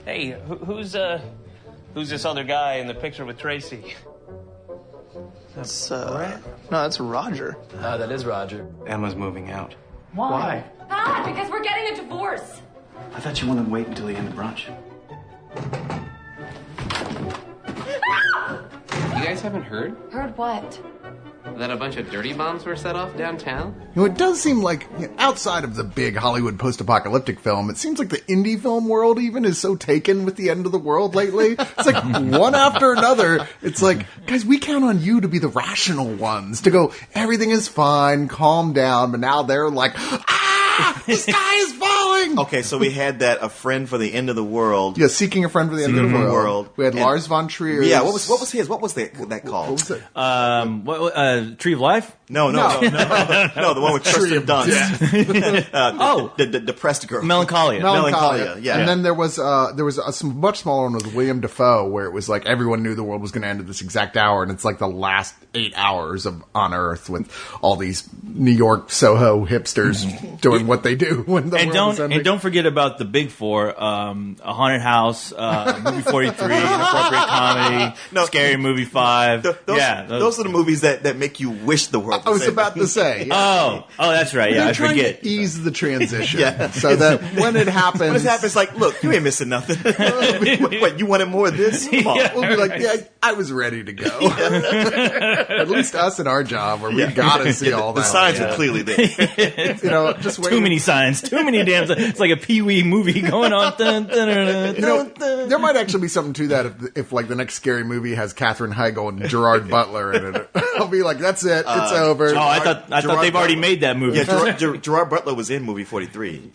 Hey, who's this other guy in the picture with Tracy? That's, no, that's Roger. That is Roger. Emma's moving out. Why? Ah, because we're getting a divorce. I thought you wanted to wait until the end of brunch. You guys haven't heard Heard what? that a bunch of dirty bombs were set off downtown? You know, it does seem like, outside of the big Hollywood post-apocalyptic film, it seems like the indie film world even is so taken with the end of the world lately. It's like one after another. It's like, guys, we count on you to be the rational ones, to go, everything is fine, calm down, but now they're like, the sky is falling! Okay, so we had that, A Friend for the End of the World. Yeah, Seeking a Friend for the End of the World. We had Lars von Trier. Yeah, what was his? What was that called? What was it? Tree of Life? No, the one with Kirsten Dunst. The depressed girl. Melancholia. Yeah. And then there was a much smaller one with William Dafoe, where it was like everyone knew the world was going to end at this exact hour, and it's like the last 8 hours of on Earth with all these New York Soho hipsters doing what they do when the world is ending. And don't forget about the big four: A Haunted House, Movie 43, Inappropriate Comedy, Scary Movie 5. Those are the movies that make you wish the world. I was about to say. Yeah. Oh, that's right. Yeah, They're I trying forget. to ease the transition so that when it happens, like, look, you ain't missing nothing. What, you wanted more of this? Come on. we'll be like, yeah, I was ready to go. At least us in our job, where we gotta see all that. The signs are clearly there. Just too many signs, too many damn signs. It's like a Pee-wee movie going on. There might actually be something to that if like the next scary movie has Katherine Heigl and Gerard Butler in it. I'll be like, that's it, it's over. Oh, I thought they've already made that movie. Yeah, Gerard Butler was in movie 43.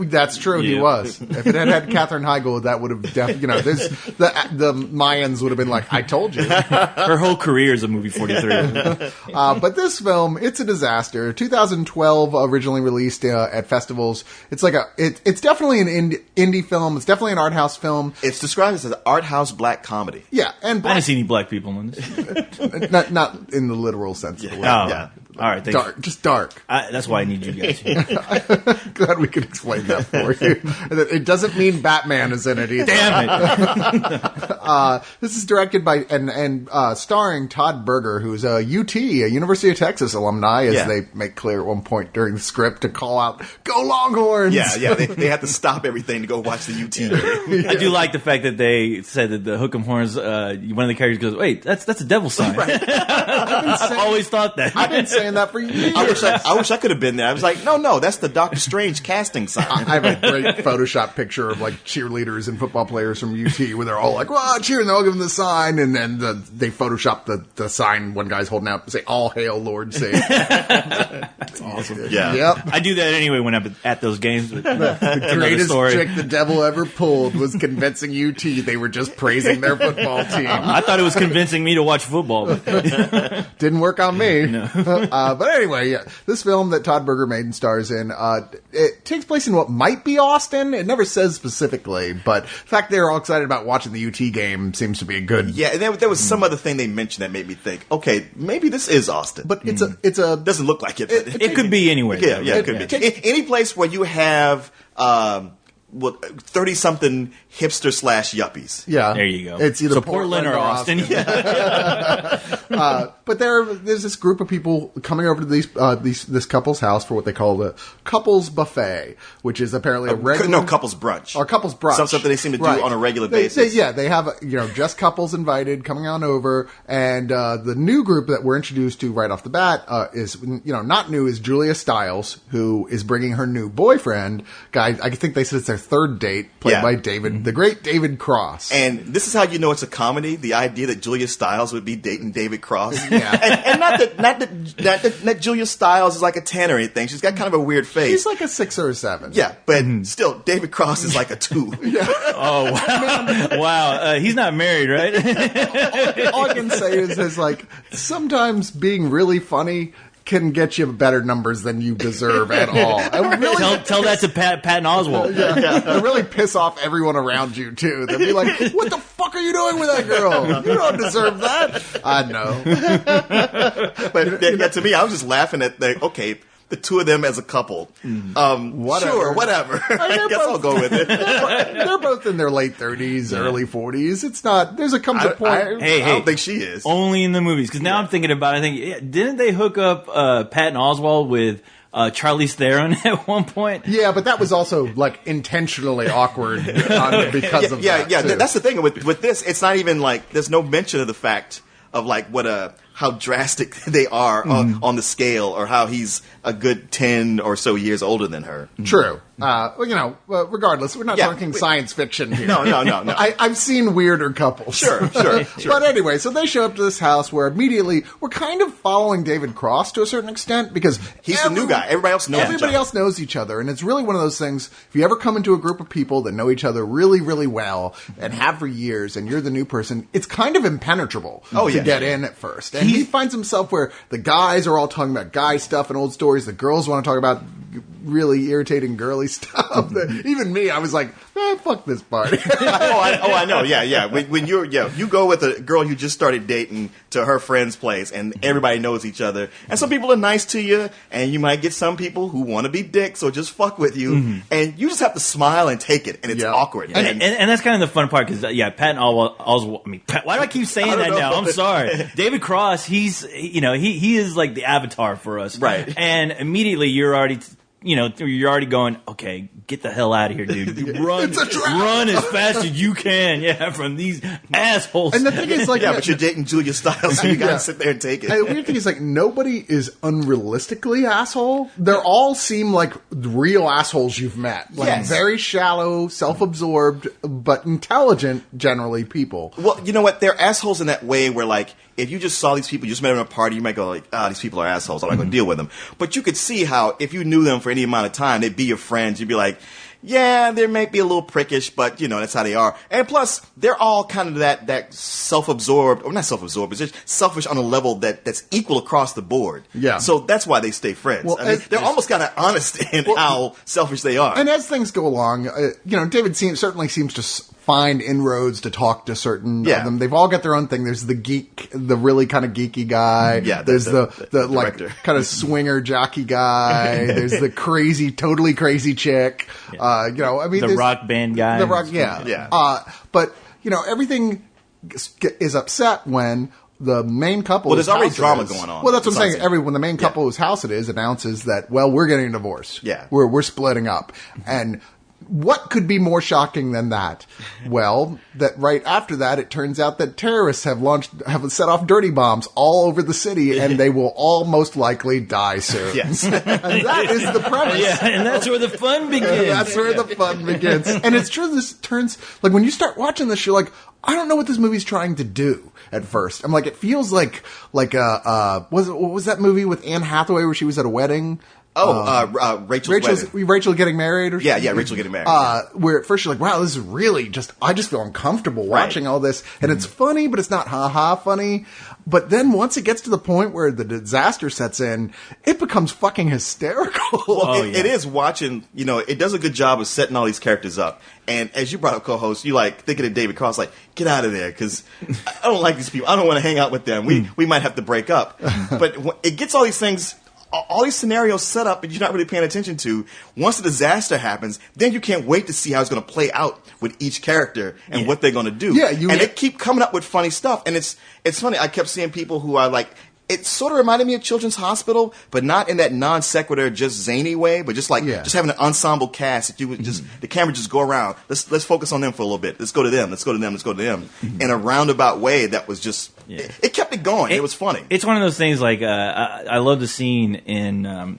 That's true. He was. If it had had Katherine Heigl, that would have definitely. The Mayans would have been like, I told you. Her whole career is a movie 43. But this film, it's a disaster. 2012, originally released at festivals. It's like it's definitely an indie film. It's definitely an art house film. It's described as an art house black comedy. Yeah, and I didn't see any black people in this. not in the literal sense of the word. Yeah. All right, dark, just dark. That's why I need you guys here. Glad we could explain that for you. It doesn't mean Batman is in it either. Damn it! This is directed by and starring Todd Berger, who's a UT, a University of Texas alumni, as they make clear at one point during the script to call out, "Go Longhorns!" Yeah. They had to stop everything to go watch the UT game. I do like the fact that they said that the Hook'em Horns. One of the characters goes, "Wait, that's a devil sign." Right. I've always thought that. I've been saying that for years. I wish I could have been there. I was like, no, that's the Doctor Strange casting sign. I have a great Photoshop picture of like cheerleaders and football players from UT where they're all like, "Well, cheer," and they'll give them the sign, and then they Photoshop the sign one guy's holding out and say, "All hail Lord Satan." That's awesome. Yeah. Yep. I do that anyway when I'm at those games. The greatest trick the devil ever pulled was convincing UT they were just praising their football team. I thought it was convincing me to watch football. But didn't work on me. No. But anyway, yeah, this film that Todd Berger made and stars in, it takes place in what might be Austin. It never says specifically, but the fact they're all excited about watching the UT game seems to be a good. Yeah, and there was some other thing they mentioned that made me think, okay, maybe this is Austin. But it's a doesn't look like it. it could be anywhere. Yeah, it could be. Any place where you have 30-something hipster / yuppies. Yeah, there you go. It's either Portland or Austin. But there's this group of people coming over to this couple's house for what they call the couples buffet, which is apparently a regular couples brunch or couples brunch. Something they seem to do on a regular basis. They have just couples invited coming on over, and the new group that we're introduced to right off the bat is not new, is Julia Stiles, who is bringing her new boyfriend guy. I think they said it's their third date, played by the great David Cross. And this is how you know it's a comedy: the idea that Julia Stiles would be dating David Cross. Yeah. and not that Julia Stiles is like a 10 or anything. She's got kind of a weird face. She's like a 6 or a 7. Yeah, but still, David Cross is like a 2. Yeah. Oh, wow. Wow. He's not married, right? All I can say is like, sometimes being really funny can get you better numbers than you deserve at all. Really, tell that to Patton Oswalt. They really piss off everyone around you, too. They'll be like, "What the fuck are you doing with that girl? You don't deserve that." I know. But to me, I was just laughing at okay, the two of them as a couple. Sure, whatever. I guess I'll go with it. They're both in their late 30s, early 40s. It's not. There's a comes a point. I don't think she is. Only in the movies. Because now I'm thinking about it. I think, didn't they hook up Patton Oswalt with Charlize Theron at one point? Yeah, but that was also like intentionally awkward because of that. Yeah, that's the thing with this. It's not even like there's no mention of the fact of like how drastic they are on the scale, or how he's a good 10 or so years older than her. True. Regardless, we're not talking science fiction here. No. I've seen weirder couples. Sure. But anyway, so they show up to this house where immediately we're kind of following David Cross to a certain extent, because he's the new guy. Everybody else knows each other. And it's really one of those things, if you ever come into a group of people that know each other really, really well and have for years, and you're the new person, it's kind of impenetrable to get in at first. And he finds himself where the guys are all talking about guy stuff and old stories. The girls want to talk about really irritating girly stuff. Even me, I was like, fuck this party. I know. Yeah. When you go with a girl you just started dating to her friend's place, and everybody knows each other, and some people are nice to you, and you might get some people who want to be dicks or just fuck with you, and you just have to smile and take it, and it's awkward. And that's kind of the fun part, because Patton Oswalt. Why do I keep saying that now? I'm sorry. David Cross, he is like the avatar for us, right? And immediately you're already going, okay, get the hell out of here, dude. Run as fast as you can, from these assholes. And the thing is, like, but you're dating Julia Stiles, so you gotta sit there and take it. And the weird thing is, like, nobody is unrealistically asshole. They all seem like real assholes you've met. Like, very shallow, self-absorbed, but intelligent, generally, people. Well, you know what? They're assholes in that way where, like, if you just saw these people, you just met them at a party, you might go like, these people are assholes, I'm not going to deal with them. But you could see how, if you knew them for any amount of time, they'd be your friends. You'd be like, yeah, they may be a little prickish, but, that's how they are. And plus, they're all kind of that self-absorbed, or not self-absorbed, but just selfish on a level that's equal across the board. Yeah. So that's why they stay friends. Well, they're almost kind of honest in how selfish they are. And as things go along, David certainly seems to find inroads to talk to certain of them. They've all got their own thing. There's the geek, the really kind of geeky guy. Yeah, there's the like kind of swinger jockey guy. There's the totally crazy chick. The rock band guy. The rock, but everything is upset when the main couple. Well, there's already drama going on. Well, that's what I'm saying. When the main couple whose house it is announces that, we're getting a divorce. Yeah, we're splitting up, and what could be more shocking than that? Well, that right after that, it turns out that terrorists have set off dirty bombs all over the city, and they will all most likely die soon. Yes. And that is the premise. Yeah, and that's where the fun begins. That's where the fun begins. And it's true, this turns, like, when you start watching this, you're like, I don't know what this movie's trying to do at first. I'm like, it feels like what was that movie with Anne Hathaway where she was at a wedding? Rachel getting married or something? Yeah, Rachel getting married. Where at first you're like, wow, this is really I just feel uncomfortable watching all this. And it's funny, but it's not ha-ha funny. But then once it gets to the point where the disaster sets in, it becomes fucking hysterical. Well, it is watching, it does a good job of setting all these characters up. And as you brought up co-host, you like thinking of David Cross, like, get out of there, because I don't like these people. I don't want to hang out with them. We might have to break up. But it gets all these things, all these scenarios set up that you're not really paying attention to. Once the disaster happens, then you can't wait to see how it's going to play out with each character and what they're going to do. Yeah, and they keep coming up with funny stuff. And it's funny. I kept seeing people who are like, it sort of reminded me of Children's Hospital, but not in that non sequitur, just zany way, but just like just having an ensemble cast. If you would just the camera just go around, let's focus on them for a little bit. Let's go to them. Let's go to them. Let's go to them. In a roundabout way that was just it kept it going. It was funny. It's one of those things like I love the scene in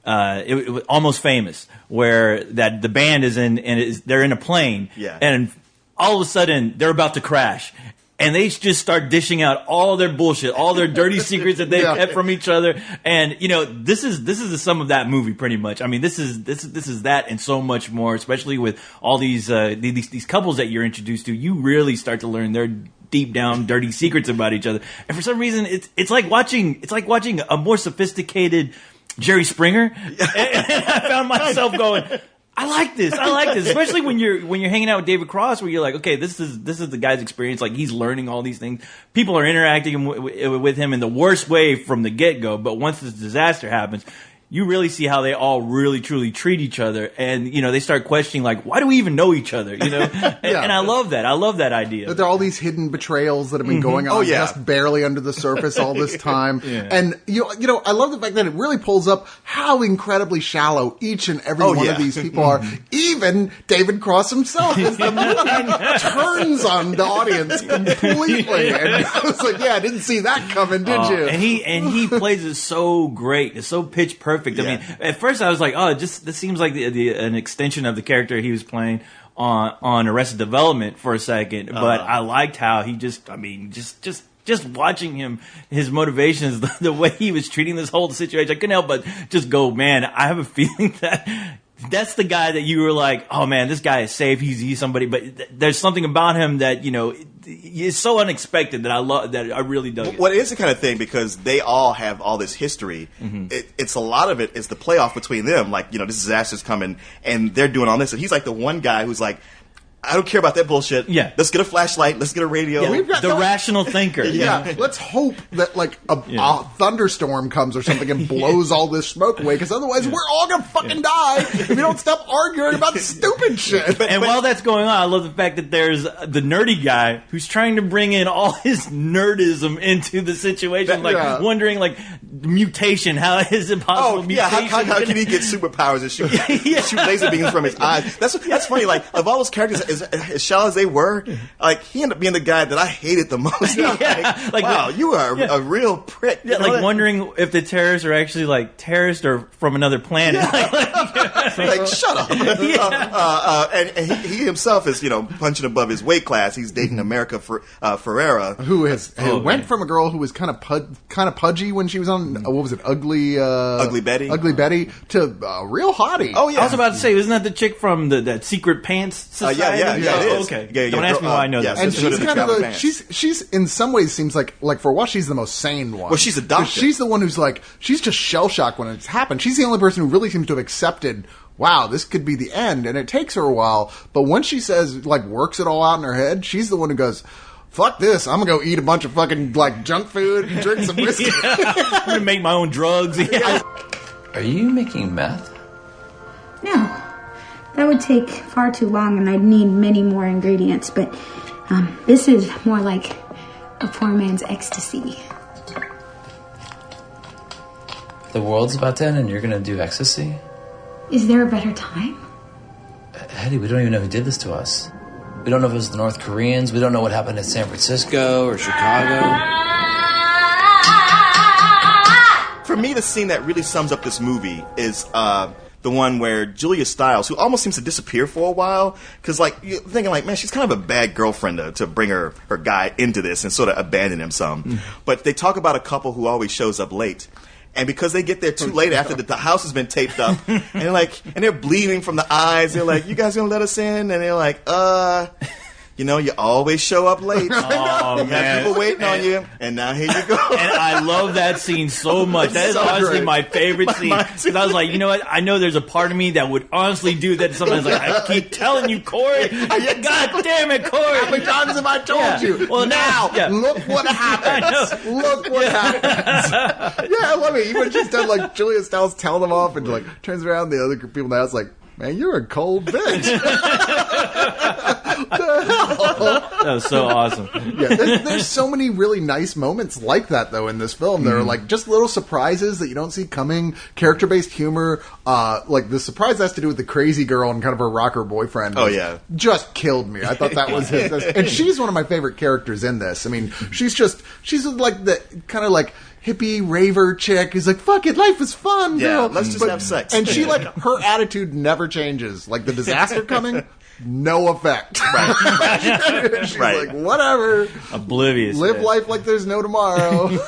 it was Almost Famous where that the band is in and they're in a plane and all of a sudden they're about to crash. And they just start dishing out all their bullshit, all their dirty secrets that they've kept from each other. And this is the sum of that movie, pretty much. I mean, this is that and so much more. Especially with all these couples that you're introduced to, you really start to learn their deep down dirty secrets about each other. And for some reason, it's like watching a more sophisticated Jerry Springer. And I found myself going, I like this, especially when you're hanging out with David Cross, where you're like, okay, this is the guy's experience. Like, he's learning all these things. People are interacting with him in the worst way from the get go. But once this disaster happens, you really see how they all really truly treat each other, and they start questioning like, why do we even know each other? And I love that. I love that idea. That there are all these hidden betrayals that have been going on just barely under the surface all this time. And I love the fact that it really pulls up how incredibly shallow each and every one of these people are. Even David Cross himself, as the movie turns on the audience completely. And I was like, I didn't see that coming, did you? And he plays it so great. It's so pitch perfect. I mean, at first I was like, this seems like an extension of the character he was playing on Arrested Development for a second. But I liked how he just watching him, his motivations, the way he was treating this whole situation, I couldn't help but just go, man, I have a feeling that's the guy that you were like, oh man, this guy is safe. He's somebody, but there's something about him that, is so unexpected that I really dug it. Well, it is the kind of thing because they all have all this history. It's a lot of it is the playoff between them. Like, this disaster's coming and they're doing all this. And he's like the one guy who's like, I don't care about that bullshit. Yeah. Let's get a flashlight. Let's get a radio. Yeah. The rational thinker. Let's hope that a thunderstorm comes or something and blows all this smoke away, because otherwise we're all going to fucking die if we don't stop arguing about stupid shit. And while that's going on, I love the fact that there's the nerdy guy who's trying to bring in all his nerdism into the situation, wondering mutation. How is it possible? How can he get superpowers and shoot laser beams from his eyes? That's funny. Like, of all those characters, as shallow as they were, like, he ended up being the guy that I hated the most. Wow, you are a real prick. Wondering if the terrorists are actually terrorists or from another planet. Shut up. And he himself is, punching above his weight class. He's dating America Ferrera, who went from a girl who was kind of pudgy when she was on what was it, Ugly Betty, to a real hottie. Oh yeah, I was about to say, isn't that the chick from that Secret Pants Society? Yeah, it is. Okay. Don't ask me why I know that. And she's kind of she's in some ways seems like for a while she's the most sane one. Well, she's a doctor. She's the one who's she's just shell shocked when it's happened. She's the only person who really seems to have accepted, wow, this could be the end, and it takes her a while. But when she says works it all out in her head, she's the one who goes, fuck this, I'm gonna go eat a bunch of fucking junk food and drink some whiskey. I'm gonna make my own drugs. Are you making meth? No. That would take far too long and I'd need many more ingredients, but this is more like a poor man's ecstasy. The world's about to end and you're gonna do ecstasy? Is there a better time? Hetty, we don't even know who did this to us. We don't know if it was the North Koreans. We don't know what happened in San Francisco or Chicago. For me, the scene that really sums up this movie is the one where Julia Stiles, who almost seems to disappear for a while, because you're thinking man, she's kind of a bad girlfriend to bring her guy into this and sort of abandon him some. But they talk about a couple who always shows up late. And because they get there too late after the house has been taped up, and they're bleeding from the eyes, they're like, "You guys gonna let us in?" And they're like, you always show up late. Oh, you have people waiting on you, and now here you go. And I love that scene so much. That is so honestly great. My favorite scene. Because I was like, you know what? I know there's a part of me that would honestly do that. Sometimes I keep telling you, Corey. God damn it, Corey. How many times have I told you? Well, now, look what happens. Look what happens. I love it. Even she's done Julia Stiles telling them off and turns around, the other people in the house man, you're a cold bitch. That was so awesome. There's so many really nice moments like that, though, in this film. There are just little surprises that you don't see coming, character-based humor. The surprise that has to do with the crazy girl and kind of her rocker boyfriend. Just killed me. I thought that was his. And she's one of my favorite characters in this. I mean, she's the kind of hippie raver chick who's fuck it, life is fun, girl. Let's just have sex. And she her attitude never changes. The disaster coming, no effect. Right. She's whatever. Oblivious. Live life like there's no tomorrow. You're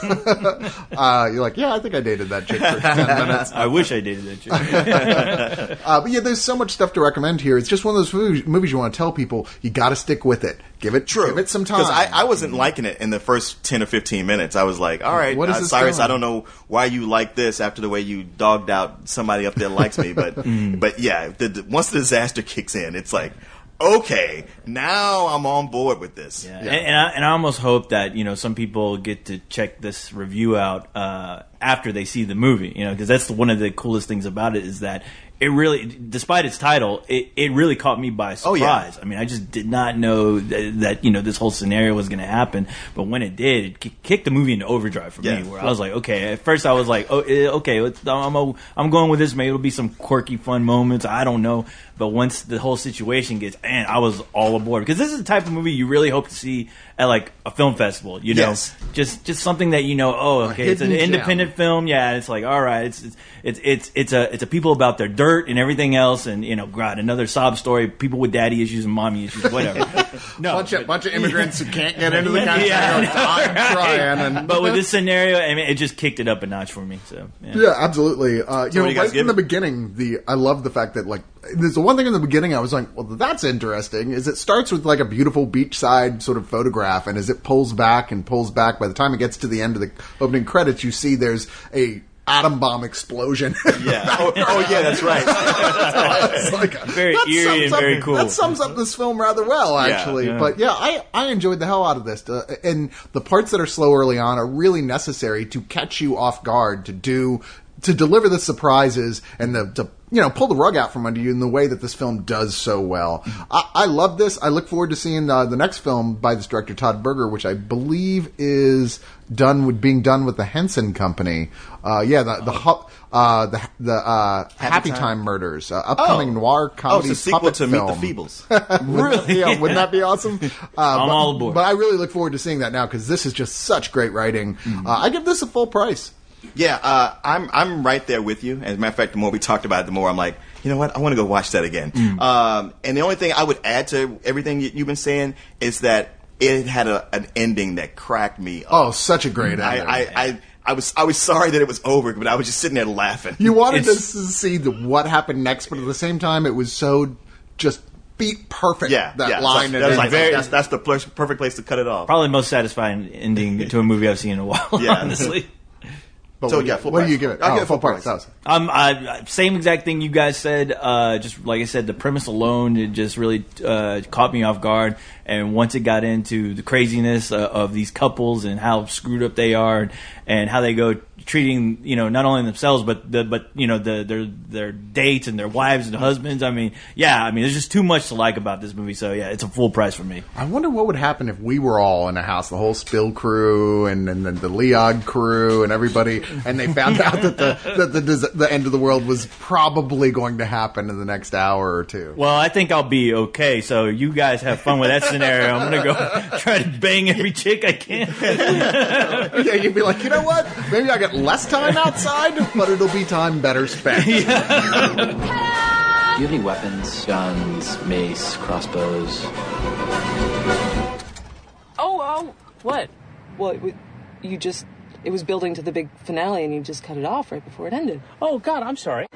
I think I dated that chick for 10 minutes. I wish I dated that chick. But there's so much stuff to recommend here. It's just one of those movies you want to tell people, you gotta stick with it. Give it some time. Because I wasn't liking it in the first 10 or 15 minutes. I was like, all right, Cyrus, I don't know why you like this after the way you dogged out somebody up there likes me. But once the disaster kicks in, it's okay, now I'm on board with this. Yeah. And I almost hope that, some people get to check this review out after they see the movie, because that's one of the coolest things about it is that it really, despite its title, it really caught me by surprise. Oh, yeah. I mean, I just did not know that this whole scenario was going to happen. But when it did, it kicked the movie into overdrive for me. Where I was like, okay. At first, I was like, okay, I'm going with this. Maybe it'll be some quirky, fun moments. I don't know. But once the whole situation gets, man, I was all aboard because this is the type of movie you really hope to see at like a film festival. Yes. Just something that okay, it's an independent film. Yeah, it's like all right, it's a people about their dirt and everything else, and God, another sob story, people with daddy issues and mommy issues, whatever. bunch of immigrants who can't get into the country. I'm trying. But with this scenario, I mean, it just kicked it up a notch for me. So yeah absolutely. Right in the beginning, I love the fact that like. There's the one thing in the beginning I was like, well, that's interesting, is it starts with like a beautiful beachside sort of photograph, and as it pulls back, by the time it gets to the end of the opening credits, you see there's a atom bomb explosion. Yeah. Yeah, that's right. It's like, very eerie and very cool. That sums up this film rather well, actually. Yeah. But yeah, I enjoyed the hell out of this. And the parts that are slow early on are really necessary to catch you off guard, to deliver the surprises and to pull the rug out from under you in the way that this film does so well. I love this. I look forward to seeing the next film by this director, Todd Berger, which I believe is being done with the Henson Company. The Happy Time Murders, upcoming noir comedy. It's a sequel puppet to film. Meet the Feebles. Really? Yeah, wouldn't that be awesome? I'm all aboard. But I really look forward to seeing that now because this is just such great writing. I give this a full price. Yeah, I'm right there with you. As a matter of fact, the more we talked about it, the more I'm like, you know what? I want to go watch that again. And the only thing I would add to everything you've been saying is that it had an ending that cracked me up. Oh, such a great ending. I was sorry that it was over, but I was just sitting there laughing. You wanted to see what happened next, but at the same time, it was so just beat perfect. That line. That's the perfect place to cut it off. Probably the most satisfying ending to a movie I've seen in a while. Honestly. But what do you give it? I'll give it full price. Same exact thing you guys said. Just like I said, the premise alone, it just really caught me off guard. And once it got into the craziness of these couples and how screwed up they are, and how they go treating not only themselves but their dates and their wives and husbands. I mean, there's just too much to like about this movie. So yeah, it's a full price for me. I wonder what would happen if we were all in a house, the whole Spill crew and the Leod crew and everybody, and they found out that the end of the world was probably going to happen in the next hour or two. Well, I think I'll be okay. So you guys have fun with that scenario. I'm gonna go try to bang every chick I can. Yeah, you'd be like, you know what? Maybe I get less time outside, but it'll be time better spent. Do you have any weapons? Guns, mace, crossbows? Oh, what? Well, it was building to the big finale and you just cut it off right before it ended. Oh, God, I'm sorry.